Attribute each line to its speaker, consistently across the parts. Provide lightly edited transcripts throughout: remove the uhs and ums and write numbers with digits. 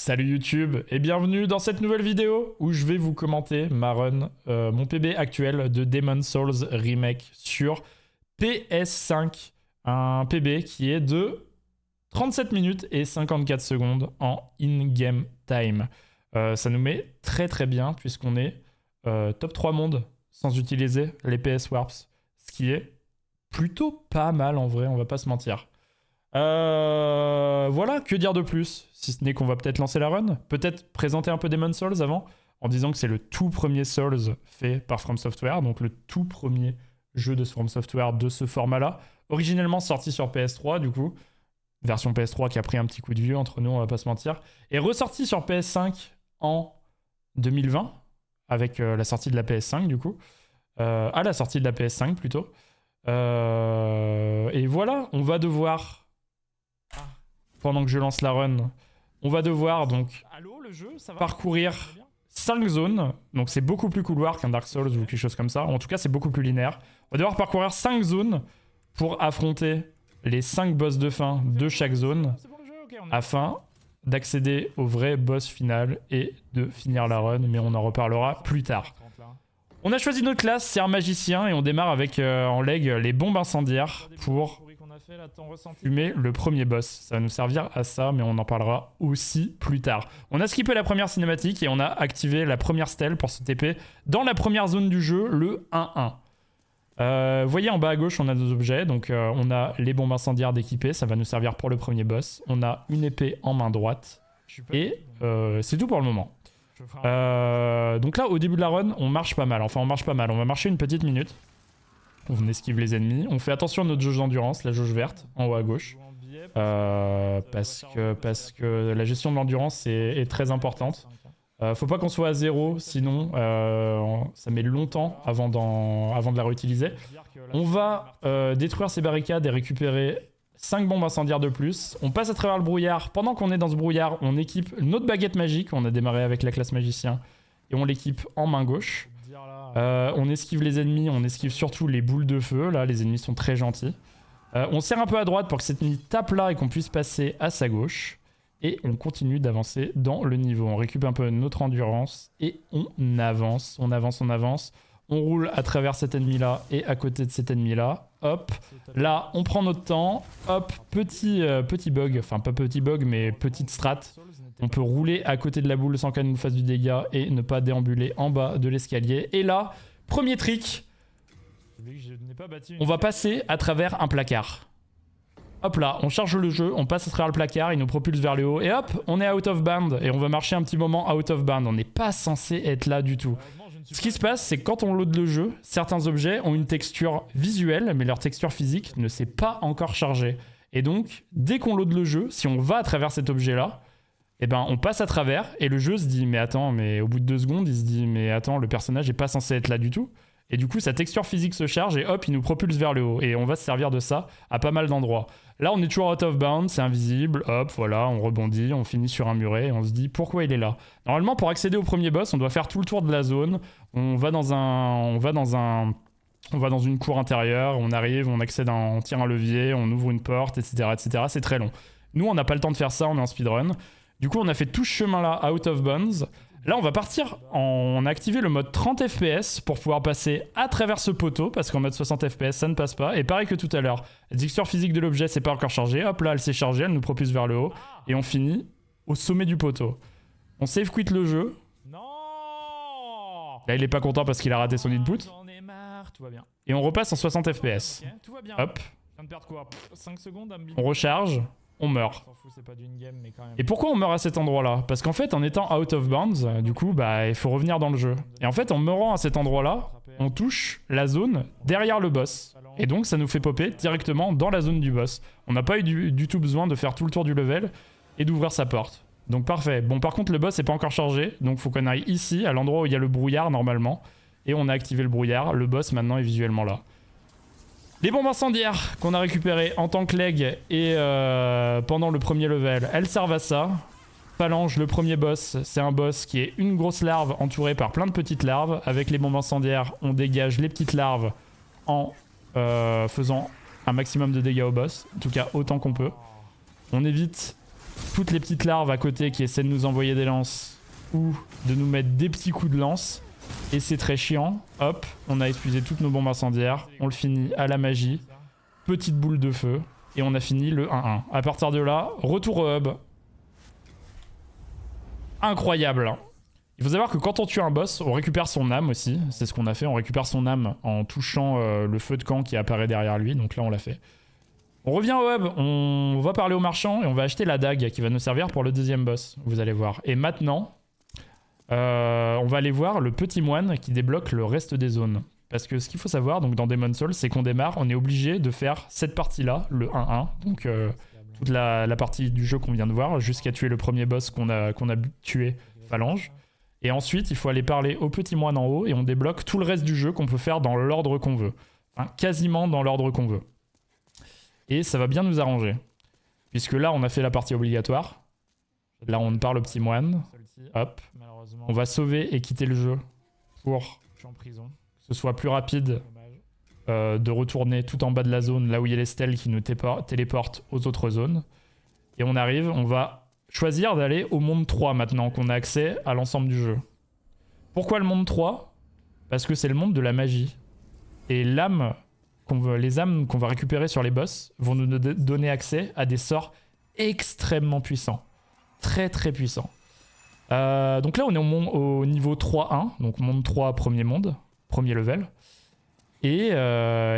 Speaker 1: Salut YouTube et bienvenue dans cette nouvelle vidéo où je vais vous commenter ma run, mon PB actuel de Demon's Souls Remake sur PS5. Un PB qui est de 37 minutes et 54 secondes en in-game time. Ça nous met très très bien puisqu'on est top 3 monde sans utiliser les PS Warps. Ce qui est plutôt pas mal en vrai, on va pas se mentir. Voilà, que dire de plus, si ce n'est qu'on va peut-être lancer la run. Peut-être présenter un peu Demon's Souls avant, en disant que c'est le tout premier Souls fait par From Software, donc le tout premier jeu de From Software de ce format-là, originellement sorti sur PS3 du coup, version PS3 qui a pris un petit coup de vieux entre nous, on va pas se mentir, et ressorti sur PS5 en 2020, avec la sortie de la PS5 du coup, à la sortie de la PS5 plutôt. Et voilà, on va devoir... Pendant que je lance la run, on va devoir donc parcourir 5 zones. Donc c'est beaucoup plus couloir qu'un Dark Souls ou quelque chose comme ça. En tout cas, c'est beaucoup plus linéaire. On va devoir parcourir 5 zones pour affronter les 5 boss de fin de chaque zone afin d'accéder au vrai boss final et de finir la run. Mais on en reparlera plus tard. On a choisi notre classe, c'est un magicien et on démarre avec en leg les bombes incendiaires pour fumer le premier boss. Ça va nous servir à ça, mais on en parlera aussi plus tard. On a skippé la première cinématique et on a activé la première stèle pour se TP dans la première zone du jeu, le 1-1. Vous voyez en bas à gauche, on a nos objets. Donc on a les bombes incendiaires d'équiper, ça va nous servir pour le premier boss. On a une épée en main droite et c'est tout pour le moment. Donc là, au début de la run, on marche pas mal. Enfin, on marche pas mal. On va marcher une petite minute. On esquive les ennemis. On fait attention à notre jauge d'endurance, la jauge verte, en haut à gauche. Parce que la gestion de l'endurance est très importante. Faut pas qu'on soit à 0, sinon ça met longtemps avant de la réutiliser. On va détruire ces barricades et récupérer 5 bombes incendiaires de plus. On passe à travers le brouillard. Pendant qu'on est dans ce brouillard, on équipe notre baguette magique. On a démarré avec la classe magicien. Et on l'équipe en main gauche. On esquive les ennemis, on esquive surtout les boules de feu. Là, les ennemis sont très gentils. On serre un peu à droite pour que cet ennemi tape là et qu'on puisse passer à sa gauche. Et on continue d'avancer dans le niveau. On récupère un peu notre endurance et on avance, on avance, on avance. On roule à travers cet ennemi-là et à côté de cet ennemi-là. Hop, là, on prend notre temps. Hop, petit bug, enfin pas petit bug, mais petite strat. On peut rouler à côté de la boule sans qu'elle nous fasse du dégât et ne pas déambuler en bas de l'escalier. Et là, premier trick, on va passer à travers un placard. Hop là, on charge le jeu, on passe à travers le placard, il nous propulse vers le haut. Et hop, on est out of bound et on va marcher un petit moment out of bound. On n'est pas censé être là du tout. Ce qui se passe, c'est que quand on load le jeu, certains objets ont une texture visuelle, mais leur texture physique ne s'est pas encore chargée. Et donc, dès qu'on load le jeu, si on va à travers cet objet-là, eh ben, on passe à travers et le jeu se dit mais attends, mais au bout de 2 secondes, il se dit mais attends, le personnage n'est pas censé être là du tout. Et du coup, sa texture physique se charge et hop, il nous propulse vers le haut. Et on va se servir de ça à pas mal d'endroits. Là, on est toujours out of bounds, c'est invisible. Hop, voilà, on rebondit, on finit sur un muret et on se dit pourquoi il est là. Normalement, pour accéder au premier boss, on doit faire tout le tour de la zone. On va dans une cour intérieure, on arrive, on accède, on tire un levier, on ouvre une porte, etc. etc. C'est très long. Nous, on n'a pas le temps de faire ça, on est en speedrun. Du coup, on a fait tout ce chemin-là out of bounds. Là, on va partir, on a activé le mode 30 FPS pour pouvoir passer à travers ce poteau, parce qu'en mode 60 FPS, ça ne passe pas. Et pareil que tout à l'heure, la texture physique de l'objet, c'est pas encore chargé. Hop, là, elle s'est chargée, elle nous propulse vers le haut. Et on finit au sommet du poteau. On save quit le jeu. Là, il est pas content parce qu'il a raté son input. Et on repasse en 60 FPS. Hop. On recharge. On meurt. Et pourquoi on meurt à cet endroit-là? Parce qu'en fait, en étant out of bounds, du coup, bah, il faut revenir dans le jeu. Et en fait, en meurant à cet endroit-là, on touche la zone derrière le boss. Et donc, ça nous fait popper directement dans la zone du boss. On n'a pas eu du tout besoin de faire tout le tour du level et d'ouvrir sa porte. Donc, parfait. Bon, par contre, le boss n'est pas encore chargé. Donc, il faut qu'on aille ici, à l'endroit où il y a le brouillard, normalement. Et on a activé le brouillard. Le boss, maintenant, est visuellement là. Les bombes incendiaires qu'on a récupérées en tant que leg et pendant le premier level, elles servent à ça. Phalange, le premier boss, c'est un boss qui est une grosse larve entourée par plein de petites larves. Avec les bombes incendiaires, on dégage les petites larves en faisant un maximum de dégâts au boss. En tout cas, autant qu'on peut. On évite toutes les petites larves à côté qui essaient de nous envoyer des lances ou de nous mettre des petits coups de lance. Et c'est très chiant. Hop, on a épuisé toutes nos bombes incendiaires. On le finit à la magie. Petite boule de feu. Et on a fini le 1-1. À partir de là, retour au hub. Incroyable. Il faut savoir que quand on tue un boss, on récupère son âme aussi. C'est ce qu'on a fait. On récupère son âme en touchant le feu de camp qui apparaît derrière lui. Donc là, on l'a fait. On revient au hub. On va parler au marchand et on va acheter la dague qui va nous servir pour le deuxième boss. Vous allez voir. Et maintenant, on va aller voir le petit moine qui débloque le reste des zones. Parce que ce qu'il faut savoir donc dans Demon's Souls, c'est qu'on démarre, on est obligé de faire cette partie-là, le 1-1. Donc toute la partie du jeu qu'on vient de voir, jusqu'à tuer le premier boss qu'on a tué, Phalange. Et ensuite, il faut aller parler au petit moine en haut et on débloque tout le reste du jeu qu'on peut faire dans l'ordre qu'on veut. Enfin, quasiment dans l'ordre qu'on veut. Et ça va bien nous arranger. Puisque là, on a fait la partie obligatoire. Là, on parle au petit moine. Hop. On va sauver et quitter le jeu pour que ce soit plus rapide de retourner tout en bas de la zone, là où il y a les stèles qui nous téléportent aux autres zones. Et on arrive, on va choisir d'aller au monde 3 maintenant qu'on a accès à l'ensemble du jeu. Pourquoi le monde 3 ? Parce que c'est le monde de la magie. Et les âmes qu'on va récupérer sur les boss vont nous donner accès à des sorts extrêmement puissants. Très très puissants. Donc là on est au niveau 3-1, donc monde 3, premier monde, premier level. Et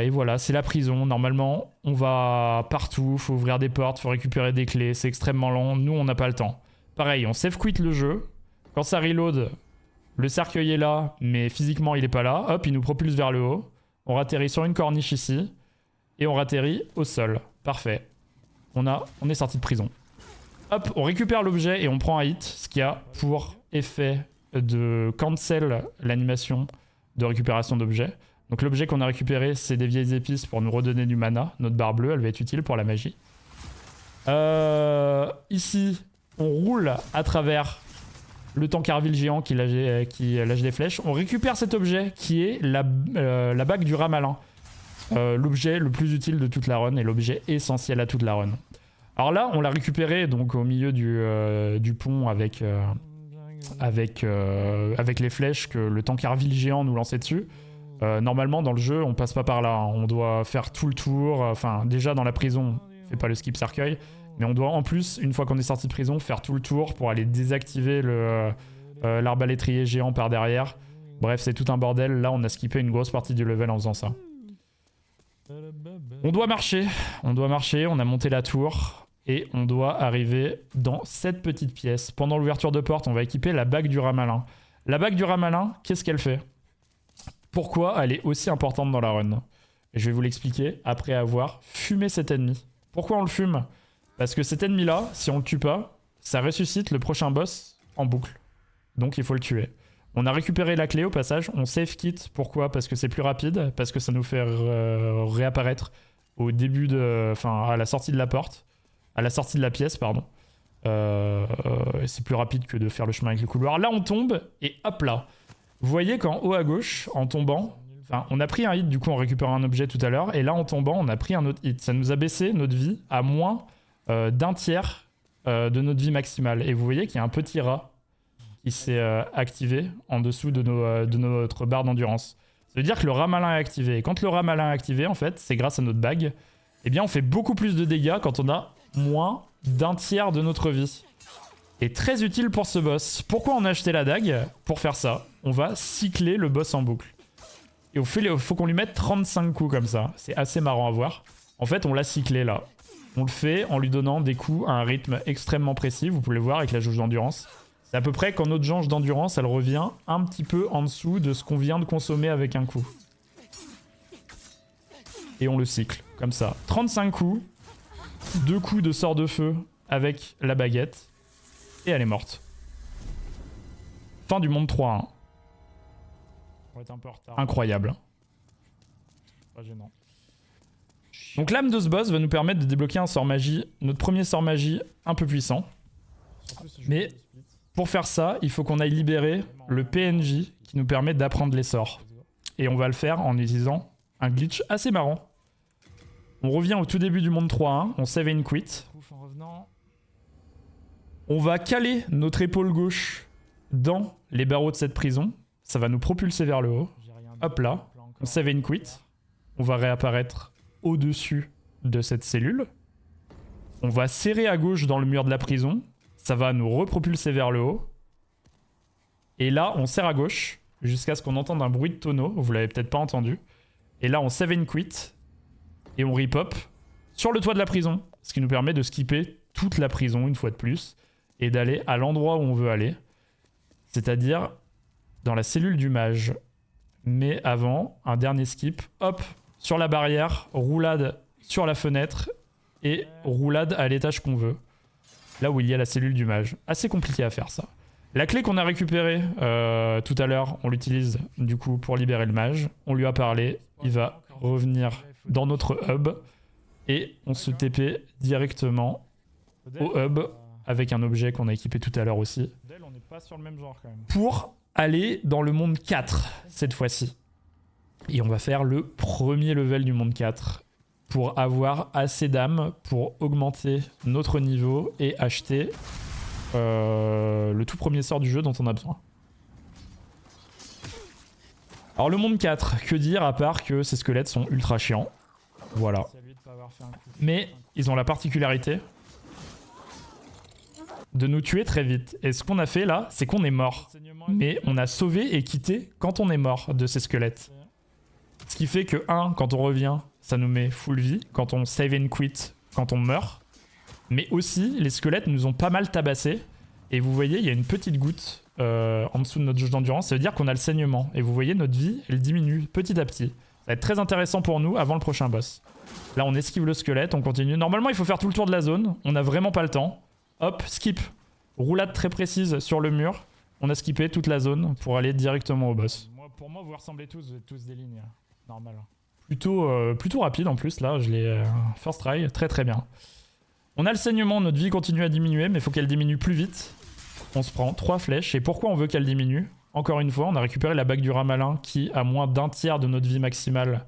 Speaker 1: voilà, c'est la prison. Normalement, on va partout, faut ouvrir des portes, faut récupérer des clés, c'est extrêmement lent. Nous, on n'a pas le temps. Pareil, on save quit le jeu. Quand ça reload, le cercueil est là, mais physiquement, il est pas là. Hop, il nous propulse vers le haut. On atterrit sur une corniche ici. Et on atterrit au sol. Parfait. On est sorti de prison. Hop, on récupère l'objet et on prend un hit, ce qui a pour effet de cancel l'animation de récupération d'objets. Donc l'objet qu'on a récupéré, c'est des vieilles épices pour nous redonner du mana. Notre barre bleue, elle va être utile pour la magie. Ici, on roule à travers le tankerville géant qui lâche des flèches. On récupère cet objet qui est la bague du rat malin. L'objet le plus utile de toute la run et l'objet essentiel à toute la run. Alors là, on l'a récupéré donc au milieu du pont avec les flèches que le tankerville géant nous lançait dessus. Normalement, dans le jeu, on passe pas par là. Hein. On doit faire tout le tour. Enfin, déjà dans la prison, on fait pas le skip cercueil. Mais on doit en plus, une fois qu'on est sorti de prison, faire tout le tour pour aller désactiver l'arbalétrier géant par derrière. Bref, c'est tout un bordel. Là, on a skippé une grosse partie du level en faisant ça. On doit marcher. On a monté la tour. Et on doit arriver dans cette petite pièce. Pendant l'ouverture de porte, on va équiper la bague du rat malin. La bague du rat malin, qu'est-ce qu'elle fait ? Pourquoi elle est aussi importante dans la run ? Et je vais vous l'expliquer après avoir fumé cet ennemi. Pourquoi on le fume ? Parce que cet ennemi-là, si on le tue pas, ça ressuscite le prochain boss en boucle. Donc il faut le tuer. On a récupéré la clé au passage, on save quit. Pourquoi ? Parce que c'est plus rapide, parce que ça nous fait réapparaître au début à la sortie de la porte. À la sortie de la pièce, pardon. C'est plus rapide que de faire le chemin avec le couloir. Là, on tombe, et hop là. Vous voyez qu'en haut à gauche, en tombant, on a pris un hit, du coup on récupère un objet tout à l'heure, et là en tombant, on a pris un autre hit. Ça nous a baissé notre vie à moins d'un tiers de notre vie maximale. Et vous voyez qu'il y a un petit rat qui s'est activé en dessous de notre barre d'endurance. Ça veut dire que le rat malin est activé. Et quand le rat malin est activé, en fait, c'est grâce à notre bague, eh bien on fait beaucoup plus de dégâts quand on a moins d'un tiers de notre vie. Et très utile pour ce boss. Pourquoi on a acheté la dague ? Pour faire ça. On va cycler le boss en boucle. Et il faut qu'on lui mette 35 coups comme ça. C'est assez marrant à voir. En fait, on l'a cyclé là. On le fait en lui donnant des coups à un rythme extrêmement précis. Vous pouvez le voir avec la jauge d'endurance. C'est à peu près quand notre jauge d'endurance, elle revient un petit peu en dessous de ce qu'on vient de consommer avec un coup. Et on le cycle, comme ça. 35 coups. 2 coups de sort de feu avec la baguette. Et elle est morte. Fin du monde 3-1. On va être un peu en retard. Incroyable. Pas gênant. Donc l'âme de ce boss va nous permettre de débloquer un sort magie. Notre premier sort magie un peu puissant. Mais pour faire ça, il faut qu'on aille libérer le PNJ qui nous permet d'apprendre les sorts. Et on va le faire en utilisant un glitch assez marrant. On revient au tout début du monde 3-1. On save and quit. On va caler notre épaule gauche dans les barreaux de cette prison. Ça va nous propulser vers le haut. Hop là, on save and quit. On va réapparaître au-dessus de cette cellule. On va serrer à gauche dans le mur de la prison. Ça va nous repropulser vers le haut. Et là, on serre à gauche jusqu'à ce qu'on entende un bruit de tonneau. Vous l'avez peut-être pas entendu. Et là, on save and quit. Et on repop sur le toit de la prison. Ce qui nous permet de skipper toute la prison une fois de plus. Et d'aller à l'endroit où on veut aller. C'est-à-dire dans la cellule du mage. Mais avant, un dernier skip. Hop, sur la barrière, roulade sur la fenêtre. Et roulade à l'étage qu'on veut. Là où il y a la cellule du mage. Assez compliqué à faire ça. La clé qu'on a récupérée tout à l'heure, on l'utilise du coup pour libérer le mage. On lui a parlé, il va revenir dans notre hub. Et on se TP directement au hub avec un objet qu'on a équipé tout à l'heure aussi. Pour aller dans le monde 4 cette fois-ci. Et on va faire le premier level du monde 4 pour avoir assez d'âmes pour augmenter notre niveau et acheter le tout premier sort du jeu dont on a besoin. Alors le monde 4, que dire à part que ces squelettes sont ultra chiants. Voilà. Mais ils ont la particularité de nous tuer très vite. Et ce qu'on a fait là, c'est qu'on est mort. Mais on a sauvé et quitté quand on est mort de ces squelettes. Ce qui fait que 1, quand on revient, ça nous met full vie. Quand on save and quit, quand on meurt. Mais aussi, les squelettes nous ont pas mal tabassé. Et vous voyez, il y a une petite goutte en dessous de notre jauge d'endurance. Ça veut dire qu'on a le saignement. Et vous voyez, notre vie, elle diminue petit à petit. Ça va être très intéressant pour nous avant le prochain boss. Là, on esquive le squelette, on continue. Normalement, il faut faire tout le tour de la zone. On n'a vraiment pas le temps. Hop, skip. Roulade très précise sur le mur. On a skippé toute la zone pour aller directement au boss. Pour moi, vous ressemblez tous, vous êtes tous des lignes. Normal. Plutôt rapide en plus, là. Je l'ai first try. Très très bien. On a le saignement, notre vie continue à diminuer, mais il faut qu'elle diminue plus vite. On se prend 3 flèches. Et pourquoi on veut qu'elle diminue? Encore une fois, on a récupéré la bague du Ramalin qui, à moins d'un tiers de notre vie maximale,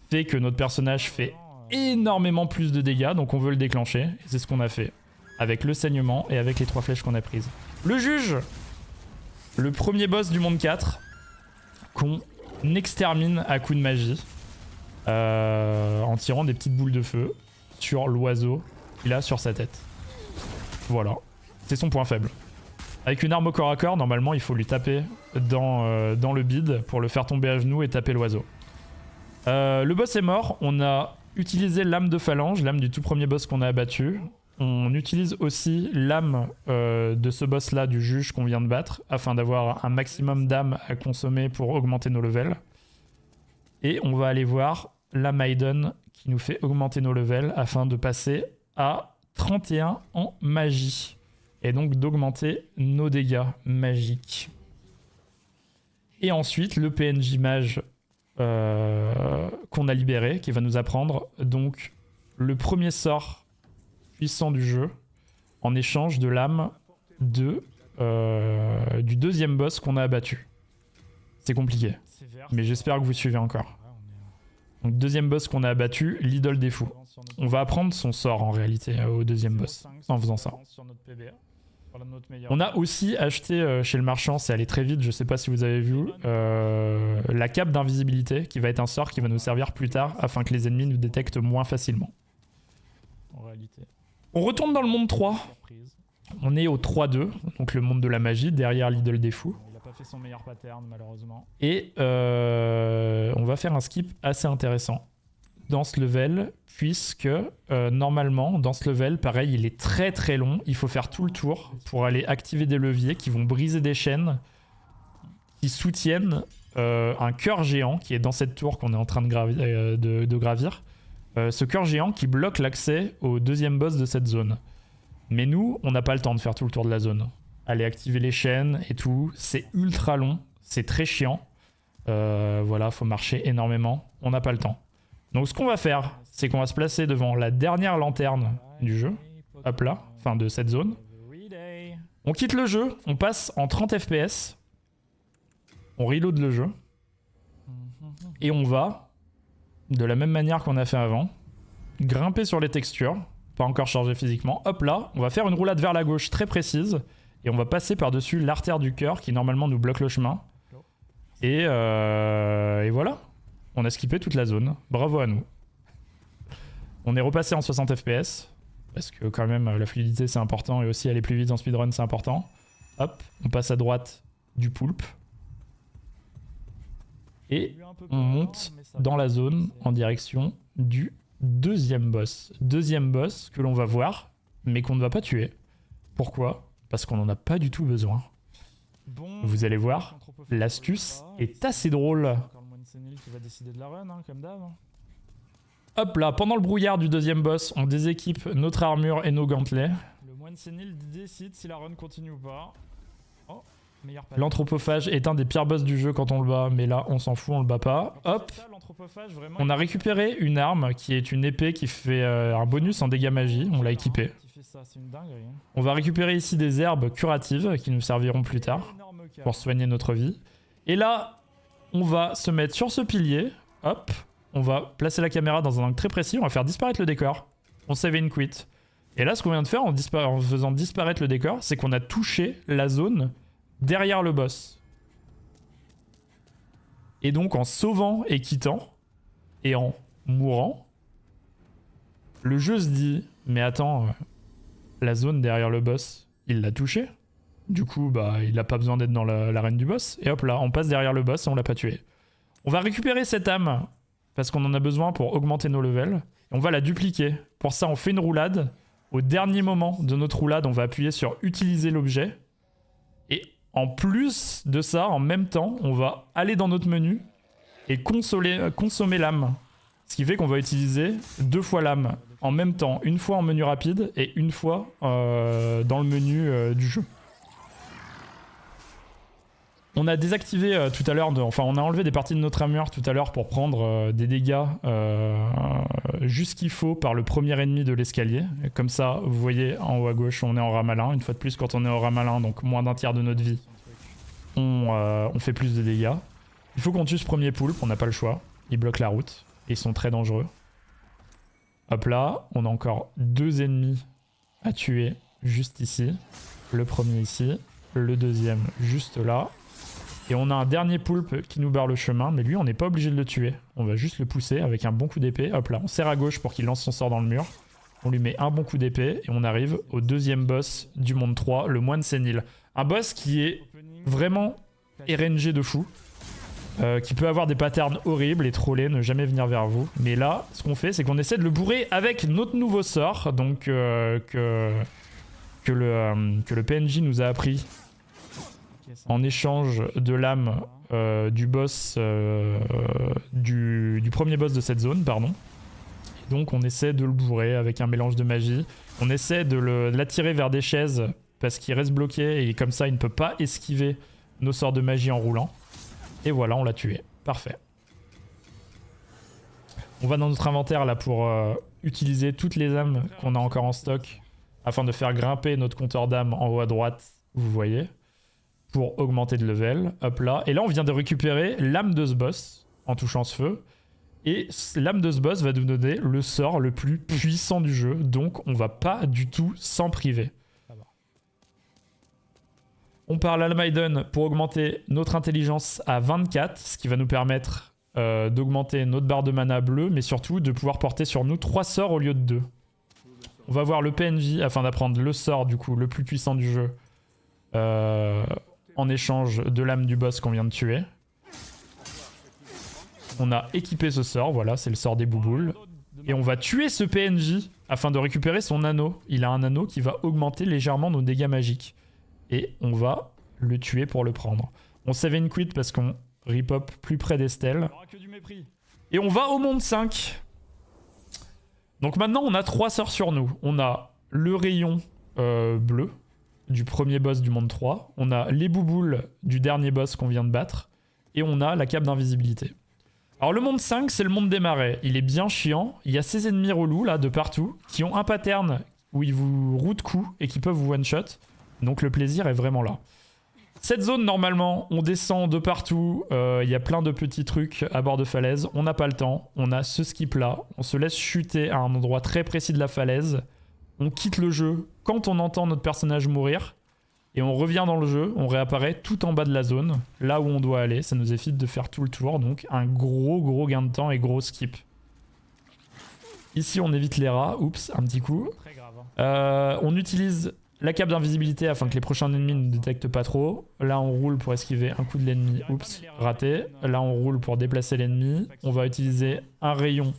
Speaker 1: fait que notre personnage fait énormément plus de dégâts. Donc on veut le déclencher. Et c'est ce qu'on a fait. Avec le saignement et avec les 3 flèches qu'on a prises. Le juge! Le premier boss du monde 4 qu'on extermine à coups de magie. En tirant des petites boules de feu sur l'oiseau qu'il a sur sa tête. Voilà. C'est son point faible. Avec une arme au corps à corps, normalement, il faut lui taper dans le bide pour le faire tomber à genoux et taper l'oiseau. Le boss est mort. On a utilisé l'âme de phalange, l'âme du tout premier boss qu'on a abattu. On utilise aussi l'âme de ce boss-là, du juge qu'on vient de battre, afin d'avoir un maximum d'âme à consommer pour augmenter nos levels. Et on va aller voir la Maiden qui nous fait augmenter nos levels afin de passer à 31 en magie. Et donc d'augmenter nos dégâts magiques. Et ensuite, le PNJ mage qu'on a libéré, qui va nous apprendre donc le premier sort puissant du jeu, en échange de l'âme du deuxième boss qu'on a abattu. C'est compliqué, mais j'espère que vous suivez encore. Donc deuxième boss qu'on a abattu, l'idole des fous. On va apprendre son sort en réalité au deuxième boss, en faisant ça. On a aussi acheté chez le marchand, c'est allé très vite, je sais pas si vous avez vu, la cape d'invisibilité, qui va être un sort qui va nous servir plus tard, afin que les ennemis nous détectent moins facilement. En réalité. On retourne dans le monde 3. On est au 3-2, donc le monde de la magie, derrière l'idole des fous. Il n'a pas fait son meilleur pattern, malheureusement. Et on va faire un skip assez intéressant dans ce level, puisque normalement, dans ce level, pareil, il est très très long. Il faut faire tout le tour pour aller activer des leviers qui vont briser des chaînes qui soutiennent un cœur géant qui est dans cette tour qu'on est en train de gravir. Ce cœur géant qui bloque l'accès au deuxième boss de cette zone. Mais nous, on n'a pas le temps de faire tout le tour de la zone. Aller activer les chaînes et tout, c'est ultra long, c'est très chiant. Voilà, faut marcher énormément, on n'a pas le temps. Donc ce qu'on va faire, c'est qu'on va se placer devant la dernière lanterne du jeu, hop là, enfin de cette zone. On quitte le jeu, on passe en 30 FPS, on reload le jeu, et on va, de la même manière qu'on a fait avant, grimper sur les textures, pas encore chargé physiquement. Hop là, on va faire une roulade vers la gauche très précise. Et on va passer par-dessus l'artère du cœur qui normalement nous bloque le chemin. Et voilà. On a skippé toute la zone. Bravo à nous. On est repassé en 60 FPS. Parce que quand même la fluidité c'est important. Et aussi aller plus vite en speedrun c'est important. Hop, on passe à droite du poulpe. Et on monte dans la zone en direction du deuxième boss. Deuxième boss que l'on va voir, mais qu'on ne va pas tuer. Pourquoi ? Parce qu'on n'en a pas du tout besoin. Vous allez voir, l'astuce est assez drôle. Hop là, pendant le brouillard du deuxième boss, on déséquipe notre armure et nos gantelets. Le moine sénile décide si la run continue ou pas. Oh, l'anthropophage est un des pires boss du jeu quand on le bat, mais là on s'en fout, on le bat pas. Hop, on a récupéré une arme qui est une épée qui fait un bonus en dégâts magie, on l'a équipée. On va récupérer ici des herbes curatives qui nous serviront plus tard pour soigner notre vie. Et là, on va se mettre sur ce pilier. Hop, on va placer la caméra dans un angle très précis. On va faire disparaître le décor. On save and quit. Et là, ce qu'on vient de faire en faisant disparaître le décor, c'est qu'on a touché la zone derrière le boss. Et donc, en sauvant et quittant, et en mourant, le jeu se dit, mais attends... la zone derrière le boss, il l'a touché. Du coup, bah, il n'a pas besoin d'être dans l'arène du boss. Et hop là, on passe derrière le boss et on l'a pas tué. On va récupérer cette âme, parce qu'on en a besoin pour augmenter nos levels. Et on va la dupliquer. Pour ça, on fait une roulade. Au dernier moment de notre roulade, on va appuyer sur utiliser l'objet. Et en plus de ça, en même temps, on va aller dans notre menu et consommer l'âme. Ce qui fait qu'on va utiliser 2 fois l'âme en même temps, une fois en menu rapide et une fois dans le menu du jeu. On a désactivé tout à l'heure, enfin on a enlevé des parties de notre armure tout à l'heure pour prendre des dégâts juste qu'il faut par le premier ennemi de l'escalier. Comme ça, vous voyez en haut à gauche, on est en ramalin. Une fois de plus, quand on est en ramalin, donc moins d'un tiers de notre vie, on fait plus de dégâts. Il faut qu'on tue ce premier poulpe, on n'a pas le choix. Ils bloquent la route et ils sont très dangereux. Hop là, on a encore 2 ennemis à tuer juste ici. Le premier ici, le deuxième juste là. Et on a un dernier poulpe qui nous barre le chemin, mais lui on n'est pas obligé de le tuer. On va juste le pousser avec un bon coup d'épée. Hop là, on serre à gauche pour qu'il lance son sort dans le mur. On lui met un bon coup d'épée et on arrive au deuxième boss du monde 3, le moine sénile. Un boss qui est vraiment RNG de fou. Qui peut avoir des patterns horribles et troller, ne jamais venir vers vous. Mais là, ce qu'on fait, c'est qu'on essaie de le bourrer avec notre nouveau sort, donc que le PNJ nous a appris en échange de l'âme du boss, du premier boss de cette zone, pardon. Et donc on essaie de le bourrer avec un mélange de magie. On essaie de l'attirer vers des chaises parce qu'il reste bloqué et comme ça il ne peut pas esquiver nos sorts de magie en roulant. Et voilà, on l'a tué. Parfait. On va dans notre inventaire là pour utiliser toutes les âmes qu'on a encore en stock afin de faire grimper notre compteur d'âmes en haut à droite, vous voyez, pour augmenter de level. Hop là. Et là, on vient de récupérer l'âme de ce boss en touchant ce feu. Et l'âme de ce boss va nous donner le sort le plus puissant du jeu. Donc, on va pas du tout s'en priver. On parle à Almaiden pour augmenter notre intelligence à 24, ce qui va nous permettre d'augmenter notre barre de mana bleue, mais surtout de pouvoir porter sur nous 3 sorts au lieu de 2. On va voir le PNJ afin d'apprendre le sort du coup le plus puissant du jeu en échange de l'âme du boss qu'on vient de tuer. On a équipé ce sort, voilà, c'est le sort des bouboules. Et on va tuer ce PNJ afin de récupérer son anneau. Il a un anneau qui va augmenter légèrement nos dégâts magiques. Et on va le tuer pour le prendre. On save and quit parce qu'on repop plus près des stèles. Et on va au monde 5. Donc maintenant on a 3 sorts sur nous. On a le rayon bleu du premier boss du monde 3. On a les bouboules du dernier boss qu'on vient de battre. Et on a la cape d'invisibilité. Alors le monde 5 c'est le monde des marais. Il est bien chiant. Il y a ces ennemis relous là de partout qui ont un pattern où ils vous routent coups et qui peuvent vous one shot. Donc le plaisir est vraiment là. Cette zone, normalement, on descend de partout. Il y a plein de petits trucs à bord de falaise. On n'a pas le temps. On a ce skip là. On se laisse chuter à un endroit très précis de la falaise On quitte le jeu quand on entend notre personnage mourir. Et on revient dans le jeu, on réapparaît tout en bas de la zone, là où on doit aller. Ça nous évite de faire tout le tour, donc un gros gain de temps et gros skip. Ici, on évite les rats. Oups, un petit coup.
Speaker 2: Très grave.
Speaker 1: On utilise la cape d'invisibilité afin que les prochains ennemis ne détectent pas trop. Là, on roule pour esquiver un coup de l'ennemi. Oups, raté. Là, on roule pour déplacer l'ennemi. On va utiliser un rayon,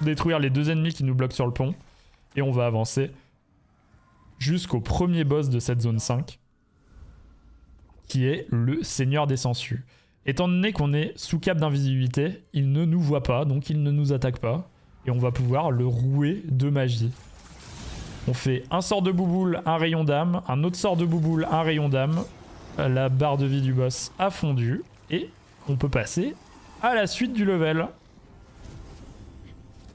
Speaker 1: détruire les 2 ennemis qui nous bloquent sur le pont. Et on va avancer jusqu'au premier boss de cette zone 5, qui est le Seigneur des Sangsues. Étant donné qu'on est sous cape d'invisibilité, il ne nous voit pas, donc il ne nous attaque pas. Et on va pouvoir le rouer de magie. On fait un sort de bouboule, un rayon d'âme, un autre sort de bouboule, un rayon d'âme. La barre de vie du boss a fondu. Et on peut passer à la suite du level.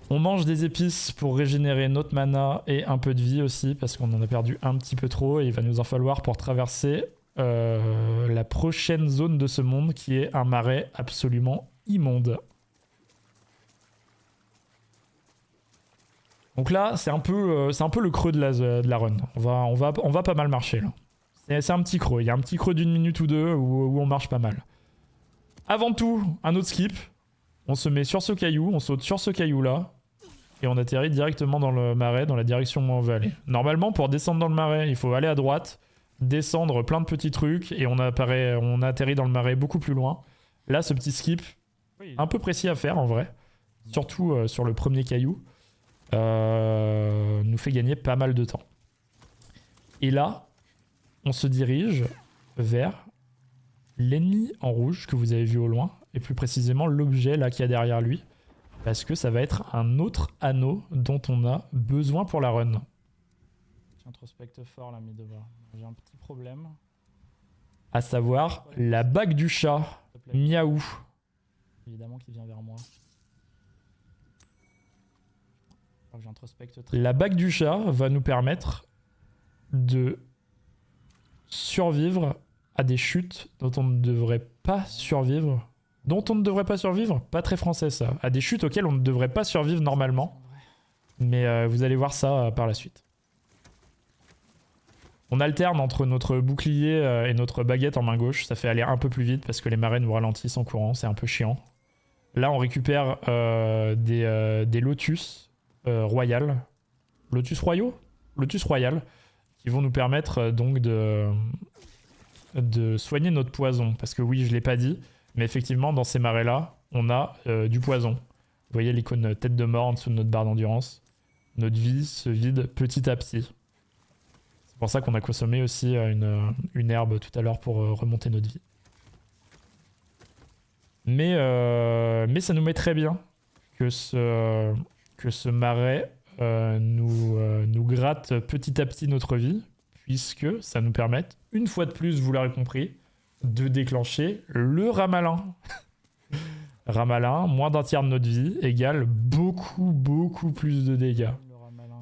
Speaker 1: On mange des épices pour régénérer notre mana et un peu de vie aussi, parce qu'on en a perdu un petit peu trop. Et il va nous en falloir pour traverser la prochaine zone de ce monde, qui est un marais absolument immonde. Donc là, c'est un peu le creux de la run. On va pas mal marcher là. C'est un petit creux. Il y a un petit creux d'une minute ou deux où on marche pas mal. Avant tout, un autre skip. On se met sur ce caillou, on saute sur ce caillou là. Et on atterrit directement dans le marais, dans la direction où on veut aller. Normalement, pour descendre dans le marais, il faut aller à droite, descendre plein de petits trucs, et on atterrit dans le marais beaucoup plus loin. Là, ce petit skip, un peu précis à faire en vrai, surtout sur le premier caillou, nous fait gagner pas mal de temps. Et là, on se dirige vers l'ennemi en rouge que vous avez vu au loin, et plus précisément l'objet là qu'il y a derrière lui. Parce que ça va être un autre anneau dont on a besoin pour la run.
Speaker 2: J'introspecte fort là, Midova. J'ai un petit problème.
Speaker 1: À savoir la bague du chat. Miaou.
Speaker 2: Évidemment qu'il vient vers moi. J'introspecte très
Speaker 1: La
Speaker 2: fort.
Speaker 1: bague du chat va nous permettre de survivre à des chutes dont on ne devrait pas survivre. Pas très français ça. À des chutes auxquelles on ne devrait pas survivre normalement. Mais vous allez voir ça par la suite. On alterne entre notre bouclier et notre baguette en main gauche. Ça fait aller un peu plus vite parce que les marais nous ralentissent en courant. C'est un peu chiant. Là, on récupère des lotus royales. Lotus royaux ? Lotus royales. Qui vont nous permettre donc de soigner notre poison. Parce que oui, je l'ai pas dit. Mais effectivement, dans ces marais-là, on a du poison. Vous voyez l'icône tête de mort en dessous de notre barre d'endurance. Notre vie se vide petit à petit. C'est pour ça qu'on a consommé aussi une herbe tout à l'heure pour remonter notre vie. Mais ça nous met très bien que ce marais nous gratte petit à petit notre vie, puisque ça nous permet, une fois de plus, vous l'aurez compris, de déclencher le Ramalin. Ramalin, moins d'un tiers de notre vie, égale beaucoup plus de dégâts.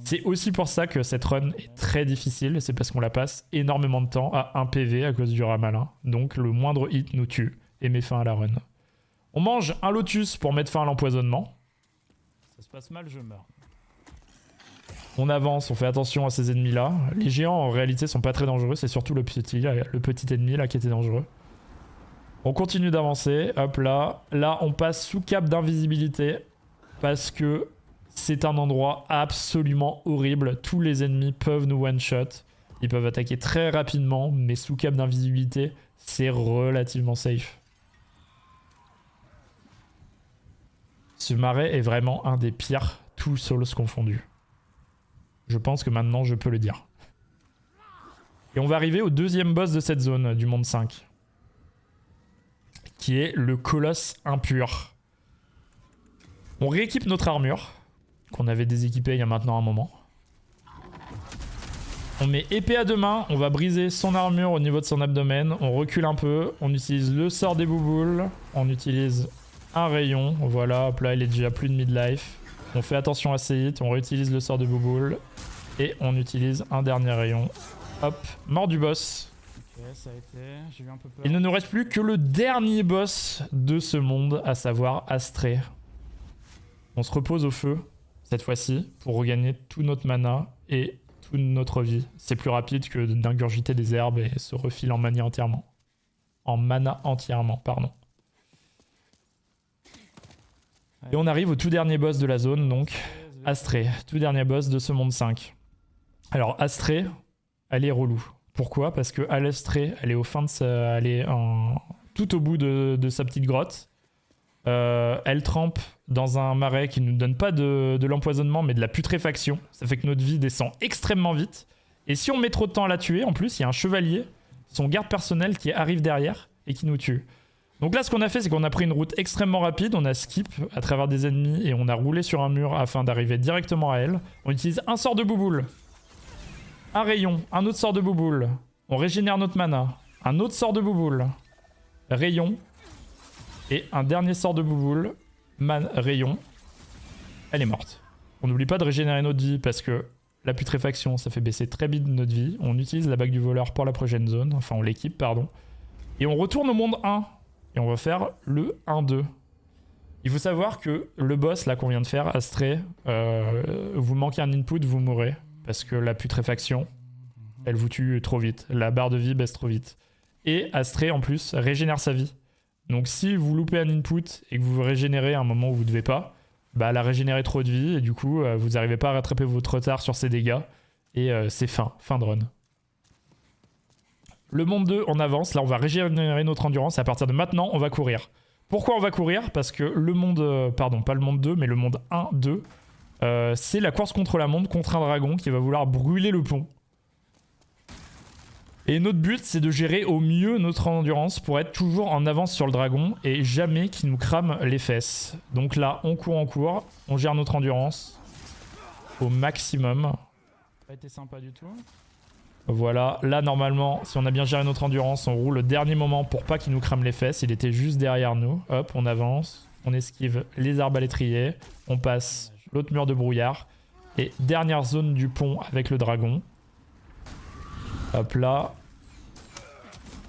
Speaker 1: C'est aussi pour ça que cette run est très difficile, c'est parce qu'on la passe énormément de temps à 1 PV à cause du Ramalin. Donc le moindre hit nous tue et met fin à la run. On mange un lotus pour mettre fin à l'empoisonnement.
Speaker 2: Ça se passe mal, je meurs.
Speaker 1: On avance, on fait attention à ces ennemis-là. Les géants, en réalité, sont pas très dangereux. C'est surtout le petit ennemi là qui était dangereux. On continue d'avancer. Hop là. Là, on passe sous cape d'invisibilité. Parce que c'est un endroit absolument horrible. Tous les ennemis peuvent nous one-shot. Ils peuvent attaquer très rapidement. Mais sous cape d'invisibilité, c'est relativement safe. Ce marais est vraiment un des pires, tous souls confondus. Je pense que maintenant je peux le dire. Et on va arriver au deuxième boss de cette zone du monde 5. Qui est le colosse impur. On rééquipe notre armure, qu'on avait déséquipée il y a maintenant un moment. On met épée à 2 mains, on va briser son armure au niveau de son abdomen. On recule un peu, on utilise le sort des bouboules. On utilise un rayon, voilà, hop là il est déjà plus de midlife. On fait attention à ses hits, on réutilise le sort de bouboule. Et on utilise un dernier rayon. Hop, mort du boss.
Speaker 2: Ok, ça a été, j'ai eu un peu peur.
Speaker 1: Il ne nous reste plus que le dernier boss de ce monde, à savoir Astrée. On se repose au feu, cette fois-ci, pour regagner tout notre mana et toute notre vie. C'est plus rapide que d'ingurgiter des herbes et se refiler en mana entièrement. En mana entièrement, pardon. Et on arrive au tout dernier boss de la zone, donc Astrée, tout dernier boss de ce monde 5. Alors Astrée, elle est relou. Pourquoi? Parce que Astrée, elle est au fin de elle est tout au bout de sa petite grotte. Elle trempe dans un marais qui ne nous donne pas de l'empoisonnement, mais de la putréfaction. Ça fait que notre vie descend extrêmement vite. Et si on met trop de temps à la tuer, en plus, il y a un chevalier, son garde personnel, qui arrive derrière et qui nous tue. Donc là, ce qu'on a fait, c'est qu'on a pris une route extrêmement rapide. On a skip à travers des ennemis et on a roulé sur un mur afin d'arriver directement à elle. On utilise un sort de bouboule, un rayon, un autre sort de bouboule. On régénère notre mana, un autre sort de bouboule, rayon, et un dernier sort de bouboule, rayon. Elle est morte. On n'oublie pas de régénérer notre vie parce que la putréfaction, ça fait baisser très vite notre vie. On utilise la bague du voleur pour la prochaine zone, enfin on l'équipe, pardon. Et on retourne au monde 1. Et on va faire le 1-2. Il faut savoir que le boss là qu'on vient de faire, Astrée, vous manquez un input, vous mourrez. Parce que la putréfaction, elle vous tue trop vite. La barre de vie baisse trop vite. Et Astrée en plus régénère sa vie. Donc si vous loupez un input et que vous vous régénérez à un moment où vous ne devez pas, bah elle a régénéré trop de vie et du coup vous n'arrivez pas à rattraper votre retard sur ses dégâts. Et c'est fin de run. Le monde 2, on avance. Là, on va régénérer notre endurance. Et à partir de maintenant, on va courir. Pourquoi on va courir? Parce que le monde... pardon, pas le monde 2, mais le monde 1-2. C'est la course contre la montre, contre un dragon qui va vouloir brûler le pont. Et notre but, c'est de gérer au mieux notre endurance pour être toujours en avance sur le dragon et jamais qu'il nous crame les fesses. Donc là, on court, on gère notre endurance au maximum.
Speaker 2: Ça n'a pas été sympa du tout.
Speaker 1: Voilà, là normalement, si on a bien géré notre endurance, on roule le dernier moment pour pas qu'il nous crame les fesses. Il était juste derrière nous. Hop, on avance, on esquive les arbalétriers, on passe l'autre mur de brouillard. Et dernière zone du pont avec le dragon. Hop là,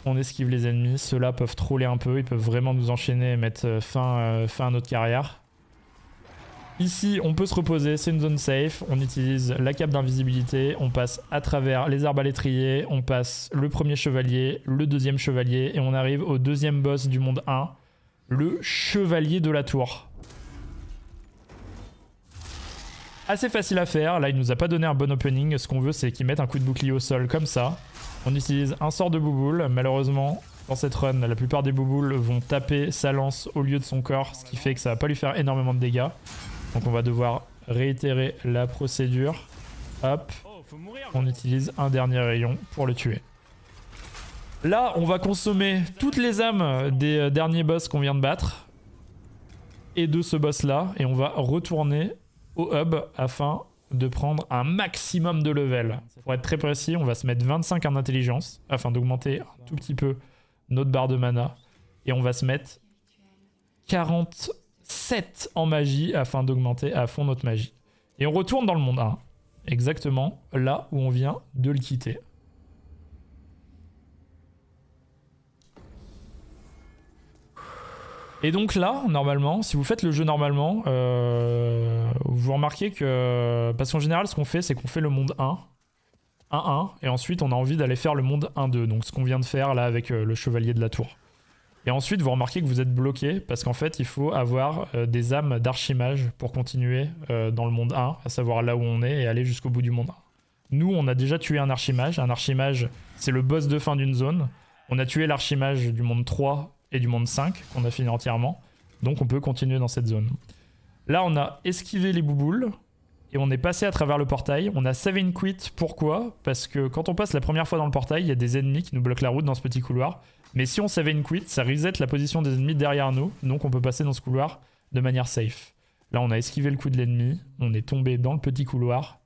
Speaker 1: on esquive les ennemis. Ceux-là peuvent troller un peu, ils peuvent vraiment nous enchaîner et mettre fin à notre carrière. Ici, on peut se reposer, c'est une zone safe. On utilise la cape d'invisibilité. On passe à travers les arbalétriers. On passe le premier chevalier, le deuxième chevalier. Et on arrive au deuxième boss du monde 1, le chevalier de la tour. Assez facile à faire. Là, il nous a pas donné un bon opening. Ce qu'on veut, c'est qu'il mette un coup de bouclier au sol comme ça. On utilise un sort de bouboule. Malheureusement, dans cette run, la plupart des bouboules vont taper sa lance au lieu de son corps, ce qui fait que ça va pas lui faire énormément de dégâts. Donc on va devoir réitérer la procédure. Hop, on utilise un dernier rayon pour le tuer. Là, on va consommer toutes les âmes des derniers boss qu'on vient de battre. Et de ce boss-là. Et on va retourner au hub afin de prendre un maximum de level. Pour être très précis, on va se mettre 25 en intelligence afin d'augmenter un tout petit peu notre barre de mana. Et on va se mettre 47 en magie afin d'augmenter à fond notre magie. Et on retourne dans le monde 1. Exactement là où on vient de le quitter. Et donc là, normalement, si vous faites le jeu normalement, vous remarquez que... Parce qu'en général, ce qu'on fait, c'est qu'on fait le monde 1, 1-1, et ensuite on a envie d'aller faire le monde 1-2. Donc ce qu'on vient de faire là avec le chevalier de la tour. Et ensuite, vous remarquez que vous êtes bloqué parce qu'en fait, il faut avoir des âmes d'archimage pour continuer dans le monde 1, à savoir là où on est et aller jusqu'au bout du monde 1. Nous, on a déjà tué un archimage. Un archimage, c'est le boss de fin d'une zone. On a tué l'archimage du monde 3 et du monde 5 qu'on a fini entièrement. Donc, on peut continuer dans cette zone. Là, on a esquivé les bouboules et on est passé à travers le portail. On a save and quit. Pourquoi? Parce que quand on passe la première fois dans le portail, il y a des ennemis qui nous bloquent la route dans ce petit couloir. Mais si on save and quit, ça reset la position des ennemis derrière nous. Donc on peut passer dans ce couloir de manière safe. Là, on a esquivé le coup de l'ennemi. On est tombé dans le petit couloir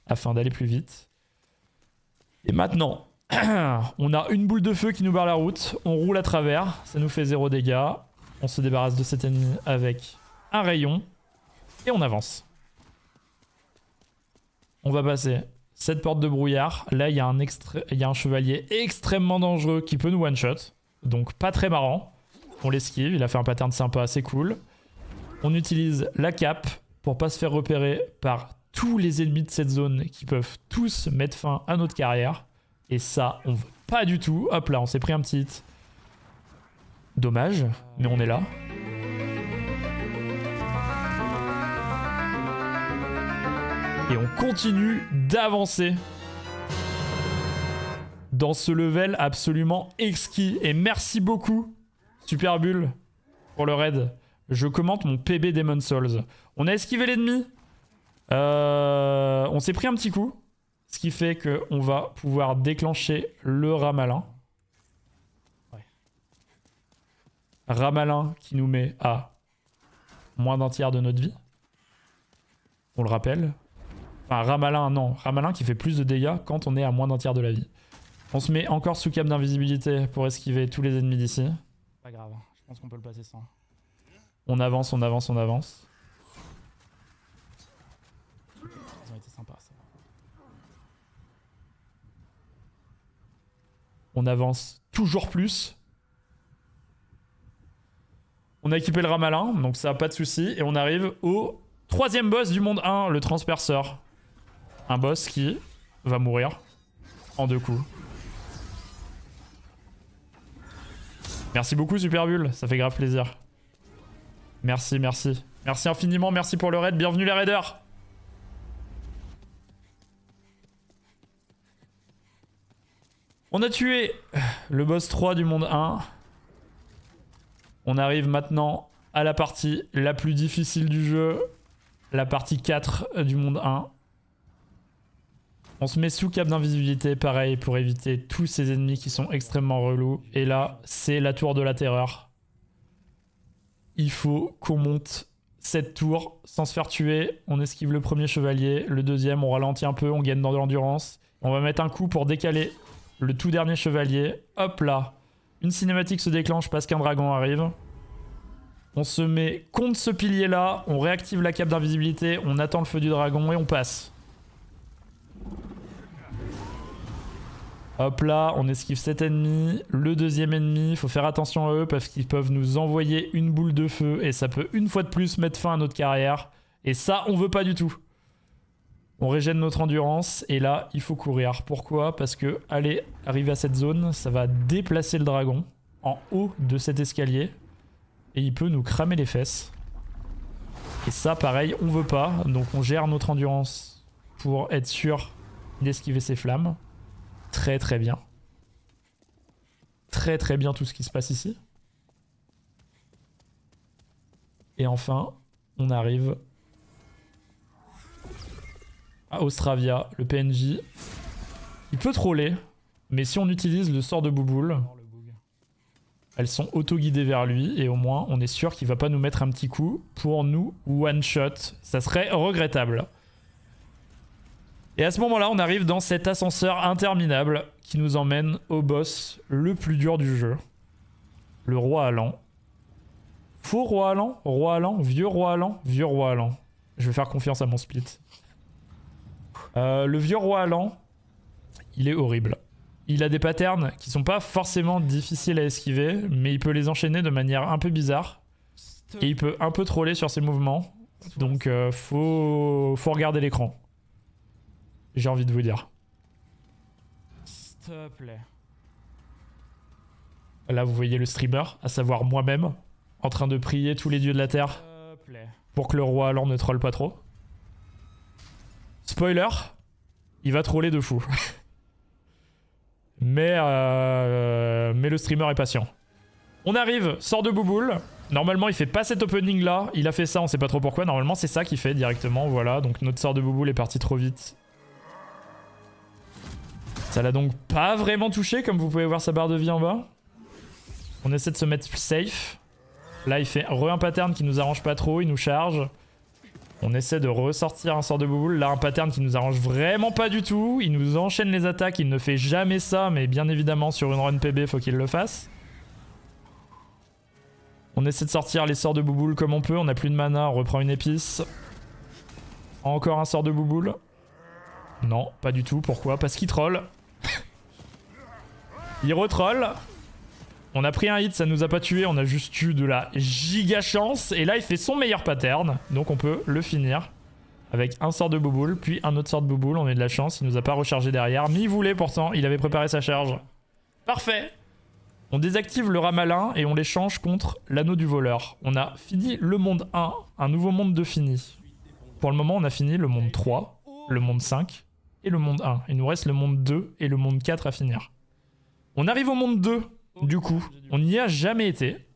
Speaker 1: afin d'aller plus vite. Et maintenant, on a une boule de feu qui nous barre la route. On roule à travers. Ça nous fait 0 dégâts. On se débarrasse de cet ennemi avec un rayon. Et on avance. On va passer cette porte de brouillard. Là, il y a un chevalier extrêmement dangereux qui peut nous one-shot. Donc pas très marrant. On l'esquive. Il a fait un pattern sympa, c'est cool. On utilise la cape pour pas se faire repérer par tous les ennemis de cette zone qui peuvent tous mettre fin à notre carrière. Et ça, on veut pas du tout. Hop là, on s'est pris un petit hit. Dommage, mais on est là. Et on continue d'avancer dans ce level absolument exquis. Et merci beaucoup, Superbull, pour le raid. Je commente mon PB Demon Souls. On a esquivé l'ennemi. On s'est pris un petit coup. Ce qui fait qu'on va pouvoir déclencher le Ramalin. Ouais. Ramalin qui nous met à moins d'un tiers de notre vie. On le rappelle. Enfin, Ramalin, non. Ramalin qui fait plus de dégâts quand on est à moins d'un tiers de la vie. On se met encore sous cap d'invisibilité pour esquiver tous les ennemis d'ici.
Speaker 2: Pas grave, je pense qu'on peut le passer sans.
Speaker 1: On avance, on avance, on avance.
Speaker 2: Ils ont été sympas, ça.
Speaker 1: On avance toujours plus. On a équipé le Ramalin, donc ça, pas de souci. Et on arrive au 3e boss du monde 1, le Transperceur. Un boss qui va mourir en 2 coups. Merci beaucoup Superbull, ça fait grave plaisir. Merci, merci. Merci infiniment, merci pour le raid. Bienvenue les raiders. On a tué le boss 3 du monde 1. On arrive maintenant à la partie la plus difficile du jeu. La partie 4 du monde 1. On se met sous cap d'invisibilité, pareil, pour éviter tous ces ennemis qui sont extrêmement relous. Et là, c'est la tour de la terreur. Il faut qu'on monte cette tour sans se faire tuer. On esquive le premier chevalier, le deuxième, on ralentit un peu, on gagne dans de l'endurance. On va mettre un coup pour décaler le tout dernier chevalier. Hop là, une cinématique se déclenche parce qu'un dragon arrive. On se met contre ce pilier là, on réactive la cape d'invisibilité, on attend le feu du dragon et on passe. Hop là, on esquive cet ennemi. Le deuxième ennemi, il faut faire attention à eux parce qu'ils peuvent nous envoyer une boule de feu et ça peut une fois de plus mettre fin à notre carrière. Et ça, on veut pas du tout. On régène notre endurance et là, il faut courir. Pourquoi? Parce que aller arriver à cette zone, ça va déplacer le dragon en haut de cet escalier et il peut nous cramer les fesses. Et ça, pareil, on veut pas. Donc on gère notre endurance pour être sûr d'esquiver ces flammes. Très très bien. Très très bien tout ce qui se passe ici. Et enfin, on arrive à Ostravia, le PNJ. Il peut troller, mais si on utilise le sort de Bouboule, elles sont auto-guidées vers lui et au moins on est sûr qu'il va pas nous mettre un petit coup pour nous one-shot. Ça serait regrettable. Et à ce moment-là, on arrive dans cet ascenseur interminable qui nous emmène au boss le plus dur du jeu. Le roi Allan. Faux roi Allan? Roi Allan? Vieux roi Allan? Vieux roi Allan. Je vais faire confiance à mon split. Le vieux roi Allan, il est horrible. Il a des patterns qui sont pas forcément difficiles à esquiver, mais il peut les enchaîner de manière un peu bizarre. Et il peut un peu troller sur ses mouvements. Donc faut regarder l'écran. J'ai envie de vous dire.
Speaker 2: S'il te plaît.
Speaker 1: Là, vous voyez le streamer, à savoir moi-même, en train de prier tous les dieux de la terre pour que le roi Allan ne troll pas trop. Spoiler, il va troller de fou. mais le streamer est patient. On arrive, sort de Bouboule. Normalement, il fait pas cet opening là. Il a fait ça, on sait pas trop pourquoi. Normalement, c'est ça qu'il fait directement. Voilà, donc notre sort de Bouboule est parti trop vite. Ça l'a donc pas vraiment touché, comme vous pouvez voir sa barre de vie en bas. On essaie de se mettre safe. Là, il fait un pattern qui nous arrange pas trop, il nous charge. On essaie de ressortir un sort de Bouboule. Là, un pattern qui nous arrange vraiment pas du tout. Il nous enchaîne les attaques, il ne fait jamais ça, mais bien évidemment, sur une run PB, faut qu'il le fasse. On essaie de sortir les sorts de Bouboule comme on peut. On n'a plus de mana, on reprend une épice. Encore un sort de Bouboule. Non, pas du tout. Pourquoi? Parce qu'il troll. Il retroll. On a pris un hit, ça nous a pas tué. On a juste eu de la giga chance. Et là, il fait son meilleur pattern. Donc on peut le finir. avec un sort de bouboule, puis un autre sort de bouboule. On a de la chance, il nous a pas rechargé derrière. Mais il voulait pourtant, il avait préparé sa charge. Parfait. On désactive le rat malin et on l'échange contre l'anneau du voleur. On a fini le monde 1, un nouveau monde 2 fini. Pour le moment, on a fini le monde 3, le monde 5 et le monde 1. Il nous reste le monde 2 et le monde 4 à finir. On arrive au monde 2, du coup. On n'y a jamais été.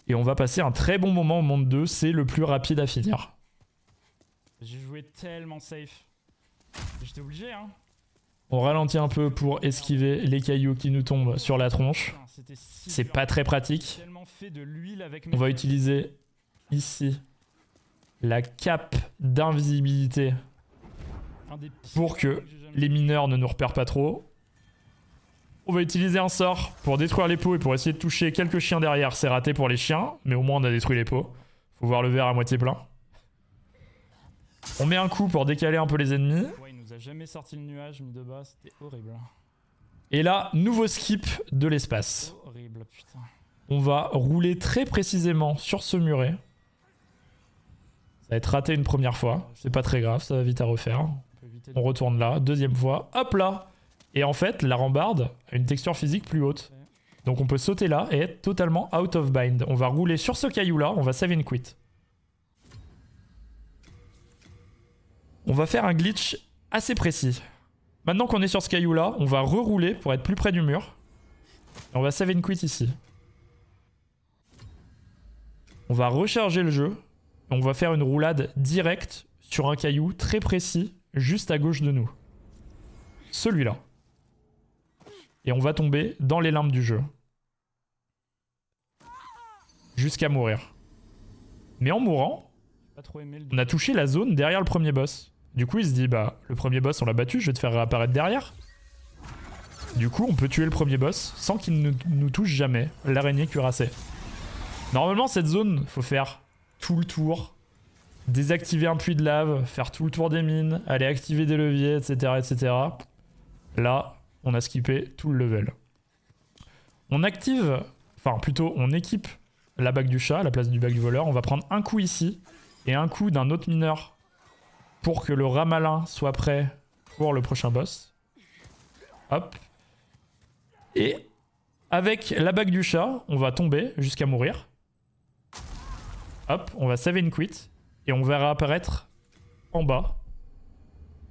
Speaker 1: Et on va passer un très bon moment au monde 2. C'est le plus rapide à finir.
Speaker 2: J'ai joué tellement safe. J'étais obligé, hein.
Speaker 1: On ralentit un peu pour esquiver les cailloux qui nous tombent sur la tronche. C'est pas très pratique. On va utiliser ici la cape d'invisibilité pour que les mineurs ne nous repèrent pas trop. On va utiliser un sort pour détruire les pots et pour essayer de toucher quelques chiens derrière. C'est raté pour les chiens, mais au moins on a détruit les pots. Faut voir le verre à moitié plein. On met un coup pour décaler un peu les ennemis.
Speaker 2: Ouais, il nous a jamais sorti le nuage mis de bas, c'était horrible.
Speaker 1: Et là, nouveau skip de l'espace.
Speaker 2: Horrible, putain.
Speaker 1: On va rouler très précisément sur ce muret. Ça va être raté une première fois. C'est pas très grave, ça va vite à refaire. On retourne là, deuxième fois. Hop là! Et en fait, la rambarde a une texture physique plus haute. Donc on peut sauter là et être totalement out of bind. On va rouler sur ce caillou là, on va save and quit. On va faire un glitch assez précis. Maintenant qu'on est sur ce caillou là, on va rerouler pour être plus près du mur. Et on va save and quit ici. On va recharger le jeu. Et on va faire une roulade directe sur un caillou très précis, juste à gauche de nous. Celui-là. Et on va tomber dans les limbes du jeu. Jusqu'à mourir. Mais en mourant, on a touché la zone derrière le premier boss. Du coup, il se dit, bah, le premier boss, on l'a battu, je vais te faire réapparaître derrière. Du coup, on peut tuer le premier boss sans qu'il ne nous touche jamais, l'araignée cuirassée. Normalement, cette zone, faut faire tout le tour, désactiver un puits de lave, faire tout le tour des mines, aller activer des leviers, etc., etc. Là, on a skippé tout le level. On active, enfin plutôt, on équipe la bague du chat à la place du bague du voleur. On va prendre un coup ici et un coup d'un autre mineur pour que le rat malin soit prêt pour le prochain boss. Hop. Et avec la bague du chat, on va tomber jusqu'à mourir. Hop, on va save and quit. Et on va réapparaître en bas.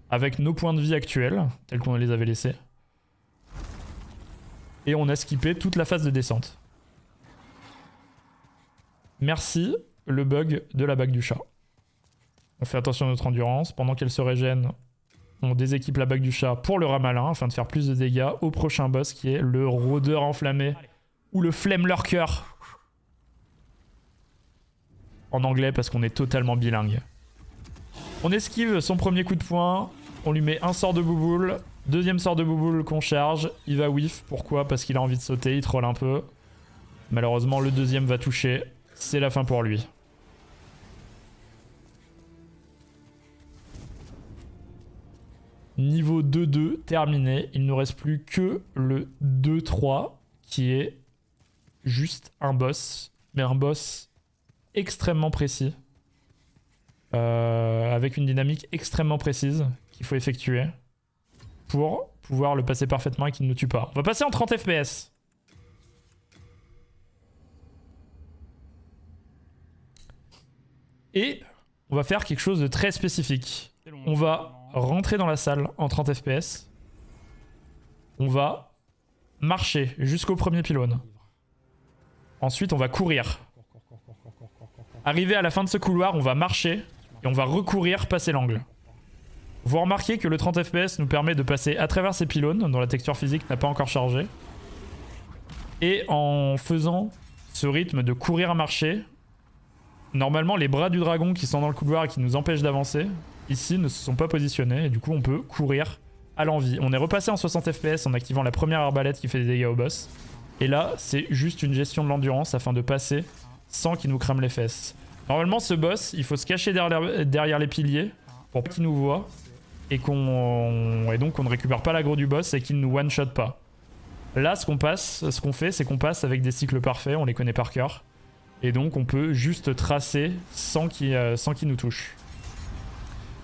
Speaker 1: Avec nos points de vie actuels, tels qu'on les avait laissés. Et on a skippé toute la phase de descente. Merci, le bug de la bague du chat. On fait attention à notre endurance. Pendant qu'elle se régène, on déséquipe la bague du chat pour le rat malin afin de faire plus de dégâts au prochain boss qui est le rôdeur enflammé ou le flame lurker. En anglais parce qu'on est totalement bilingue. On esquive son premier coup de poing. On lui met un sort de bouboule. Deuxième sort de bouboule qu'on charge. Il va whiff. Pourquoi? Parce qu'il a envie de sauter. Il troll un peu. Malheureusement, le deuxième va toucher. C'est la fin pour lui. Niveau 2-2 terminé. Il ne nous reste plus que le 2-3 qui est juste un boss. Mais un boss extrêmement précis. Avec une dynamique extrêmement précise qu'il faut effectuer pour pouvoir le passer parfaitement et qu'il ne nous tue pas. On va passer en 30 FPS. Et on va faire quelque chose de très spécifique. On va rentrer dans la salle en 30 FPS. On va marcher jusqu'au premier pylône. Ensuite, on va courir. Arrivé à la fin de ce couloir, on va marcher et on va recourir, passer l'angle. Vous remarquez que le 30 FPS nous permet de passer à travers ces pylônes dont la texture physique n'a pas encore chargé. Et en faisant ce rythme de courir à marcher, normalement les bras du dragon qui sont dans le couloir et qui nous empêchent d'avancer, ici ne se sont pas positionnés et du coup on peut courir à l'envie. On est repassé en 60 FPS en activant la première arbalète qui fait des dégâts au boss. Et là c'est juste une gestion de l'endurance afin de passer sans qu'il nous crame les fesses. Normalement ce boss, il faut se cacher derrière les piliers pour pas qu'il nous voit. Et donc on ne récupère pas l'aggro du boss et qu'il nous one-shot pas. Là ce qu'on fait c'est qu'on passe avec des cycles parfaits, on les connaît par cœur. Et donc on peut juste tracer sans qu'il nous touche.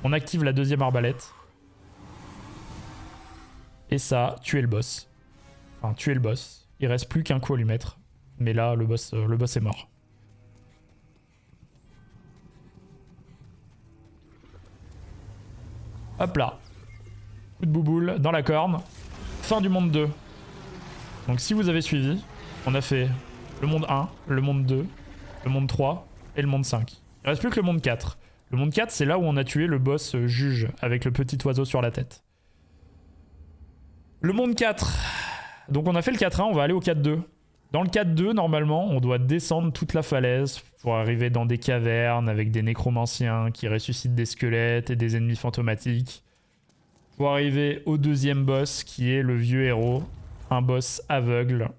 Speaker 1: On active la deuxième arbalète. Et ça a tué le boss. Enfin, tué le boss. Il reste plus qu'un coup à lui mettre. Mais là, le boss est mort. Hop là. Coup de bouboule dans la corne. Fin du monde 2. Donc si vous avez suivi, on a fait le monde 1, le monde 2, le monde 3 et le monde 5. Il reste plus que le monde 4. Le monde 4, c'est là où on a tué le boss juge avec le petit oiseau sur la tête. Le monde 4. Donc on a fait le 4-1, on va aller au 4-2. Dans le 4-2, normalement, on doit descendre toute la falaise pour arriver dans des cavernes avec des nécromanciens qui ressuscitent des squelettes et des ennemis fantomatiques. Pour arriver au deuxième boss qui est le vieux héros, un boss aveugle.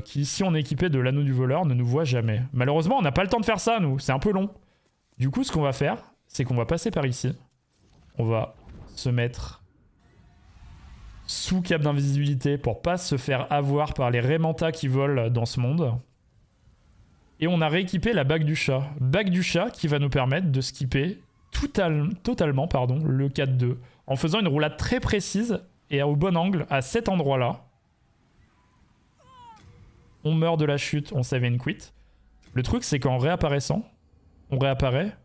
Speaker 1: Qui, si on est équipé de l'anneau du voleur, ne nous voit jamais. Malheureusement, on n'a pas le temps de faire ça, nous. C'est un peu long. Du coup, ce qu'on va faire, c'est qu'on va passer par ici. On va se mettre sous cap d'invisibilité pour pas se faire avoir par les Raymantas qui volent dans ce monde. Et on a rééquipé la bague du chat. Bague du chat qui va nous permettre de skipper totalement le 4-2 en faisant une roulade très précise et au bon angle à cet endroit-là. On meurt de la chute, on save and quit. Le truc, c'est qu'en réapparaissant, on réapparaît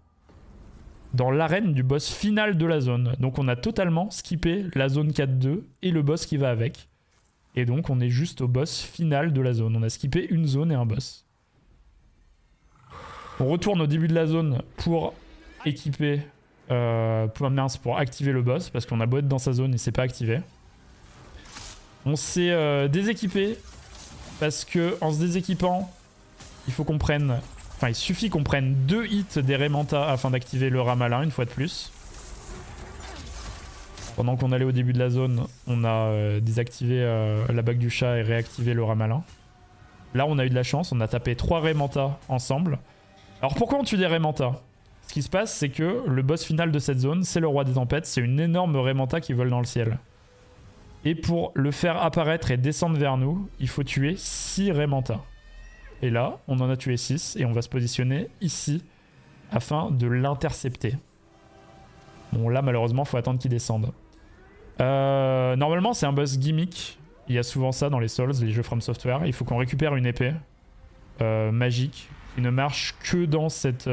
Speaker 1: dans l'arène du boss final de la zone. Donc on a totalement skippé la zone 4-2 et le boss qui va avec. Et donc on est juste au boss final de la zone. On a skippé une zone et un boss. On retourne au début de la zone pour équiper... pour activer le boss, parce qu'on a beau être dans sa zone, il s'est pas activé. On s'est déséquipé, parce que en se déséquipant, il faut qu'on prenne... Enfin, il suffit qu'on prenne 2 hits des Raymantas afin d'activer le rat malin une fois de plus. Pendant qu'on allait au début de la zone, on a désactivé la bague du chat et réactivé le rat malin. Là, on a eu de la chance, on a tapé 3 Raymantas ensemble. Alors pourquoi on tue des Raymantas ? Ce qui se passe, c'est que le boss final de cette zone, c'est le roi des tempêtes, c'est une énorme Raymanta qui vole dans le ciel. Et pour le faire apparaître et descendre vers nous, il faut tuer 6 Raymantas. Et là, on en a tué 6 et on va se positionner ici afin de l'intercepter. Bon, là, malheureusement, il faut attendre qu'il descende. Normalement, c'est un boss gimmick. Il y a souvent ça dans les Souls, les jeux From Software. Il faut qu'on récupère une épée magique qui ne marche que dans cette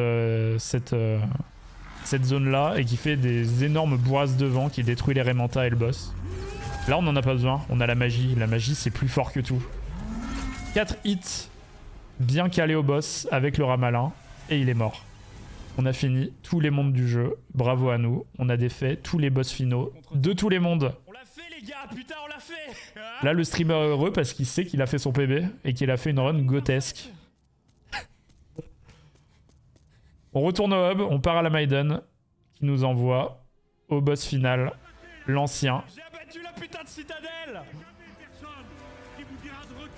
Speaker 1: zone-là et qui fait des énormes bourrasques de vent qui détruit les Raymantas et le boss. Là, on n'en a pas besoin. On a la magie. La magie, c'est plus fort que tout. 4 hits bien calés au boss avec le rat malin et il est mort. On a fini tous les mondes du jeu. Bravo à nous. On a défait tous les boss finaux de tous les mondes.
Speaker 2: On l'a fait, les gars, putain, on l'a fait.
Speaker 1: Là, le streamer est heureux parce qu'il sait qu'il a fait son PB et qu'il a fait une run grotesque. On retourne au hub, on part à la Maiden qui nous envoie au boss final, l'ancien.
Speaker 2: J'ai abattu la putain de citadelle.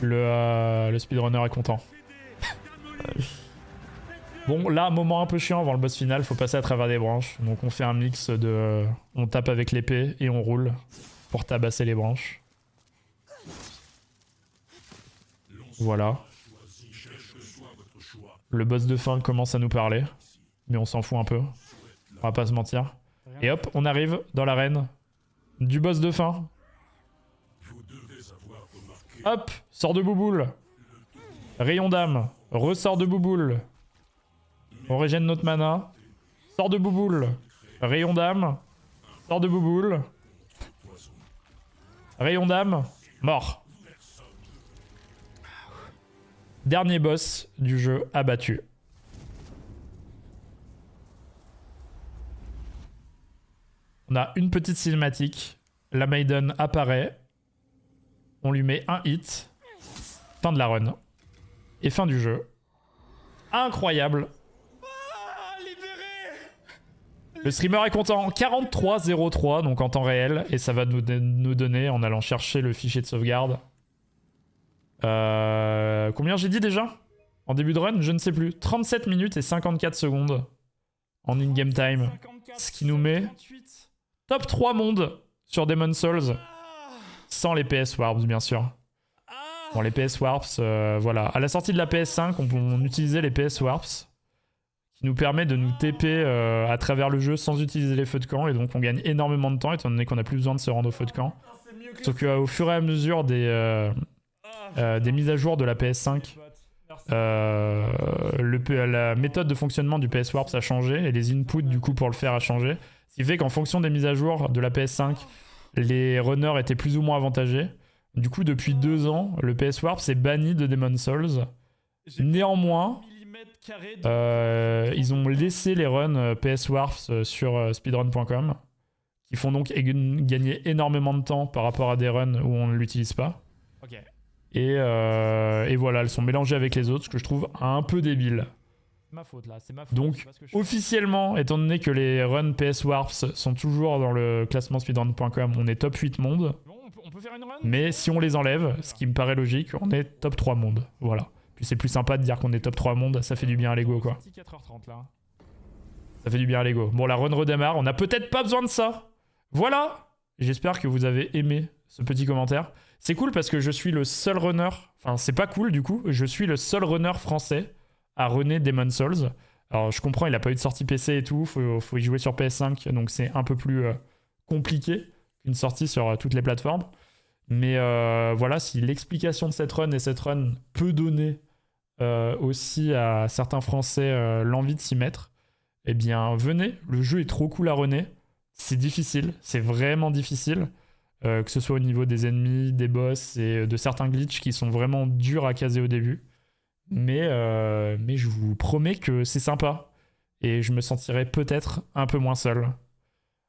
Speaker 1: Le speedrunner est content. Bon, là, moment un peu chiant avant le boss final, faut passer à travers des branches. Donc on fait un mix de... On tape avec l'épée et on roule pour tabasser les branches. Voilà. Le boss de fin commence à nous parler. Mais on s'en fout un peu. On va pas se mentir. Et hop, on arrive dans l'arène du boss de fin. Hop, sort de bouboule. Rayon d'âme. Ressort de bouboule. On régène notre mana. Sort de bouboule. Rayon d'âme. Sort de bouboule. Rayon d'âme. Mort. Dernier boss du jeu abattu. On a une petite cinématique. La Maiden apparaît. On lui met un hit. Fin de la run. Et fin du jeu. Incroyable.
Speaker 2: Ah, libéré.
Speaker 1: Le streamer est content. 43-03, donc en temps réel. Et ça va nous donner, en allant chercher le fichier de sauvegarde. Combien j'ai dit déjà? En début de run, je ne sais plus. 37 minutes et 54 secondes en in-game time.
Speaker 2: 54,
Speaker 1: Ce qui nous met
Speaker 2: 58.
Speaker 1: top 3 mondes sur Demon's Souls. Sans les PS Warps, bien sûr. Bon, les PS Warps, voilà. À la sortie de la PS5, on utilisait les PS Warps, qui nous permet de nous TP à travers le jeu sans utiliser les feux de camp. Et donc on gagne énormément de temps étant donné qu'on n'a plus besoin de se rendre au feu de camp. Sauf qu'au fur et à mesure des mises à jour de la PS5, la méthode de fonctionnement du PS Warp a changé et les inputs du coup pour le faire a changé. Ce qui fait qu'en fonction des mises à jour de la PS5, les runners étaient plus ou moins avantagés. Du coup, depuis 2 ans, le PS Warp s'est banni de Demon's Souls. Néanmoins, ils ont laissé les runs PS Warps sur speedrun.com, qui font donc gagner énormément de temps par rapport à des runs où on ne l'utilise pas.
Speaker 2: Ok.
Speaker 1: Et voilà, elles sont mélangées avec les autres, ce que je trouve un peu débile.
Speaker 2: C'est ma faute là, c'est ma faute.
Speaker 1: Donc, officiellement, étant donné que les runs PS Warps sont toujours dans le classement speedrun.com, on est top 8 monde.
Speaker 2: Bon, on peut faire une run.
Speaker 1: Mais si on les enlève, ce qui me paraît logique, on est top 3 monde. Voilà. Puis c'est plus sympa de dire qu'on est top 3 monde, ça fait du bien à l'ego quoi.
Speaker 2: 4h30 là.
Speaker 1: Ça fait du bien à l'ego. Bon, la run redémarre, on n'a peut-être pas besoin de ça. Voilà. J'espère que vous avez aimé ce petit commentaire. C'est cool parce que je suis le seul runner, enfin c'est pas cool du coup, je suis le seul runner français à runner Demon's Souls. Alors je comprends, il n'a pas eu de sortie PC et tout, faut y jouer sur PS5, donc c'est un peu plus compliqué qu'une sortie sur toutes les plateformes. Mais voilà, si l'explication de cette run et cette run peut donner aussi à certains Français l'envie de s'y mettre, eh bien venez, le jeu est trop cool à runner. C'est difficile, c'est vraiment difficile. Que ce soit au niveau des ennemis, des boss et de certains glitches qui sont vraiment durs à caser au début. Mais je vous promets que c'est sympa. Et je me sentirai peut-être un peu moins seul.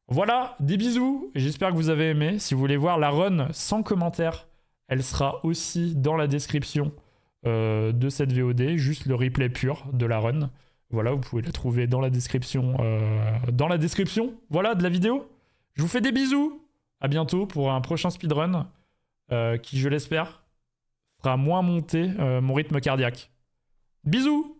Speaker 1: Voilà, des bisous. J'espère que vous avez aimé. Si vous voulez voir la run sans commentaire, elle sera aussi dans la description de cette VOD. Juste le replay pur de la run. Voilà, vous pouvez la trouver dans la description. Voilà, de la vidéo. Je vous fais des bisous. À bientôt pour un prochain speedrun qui, je l'espère, fera moins monter mon rythme cardiaque. Bisous!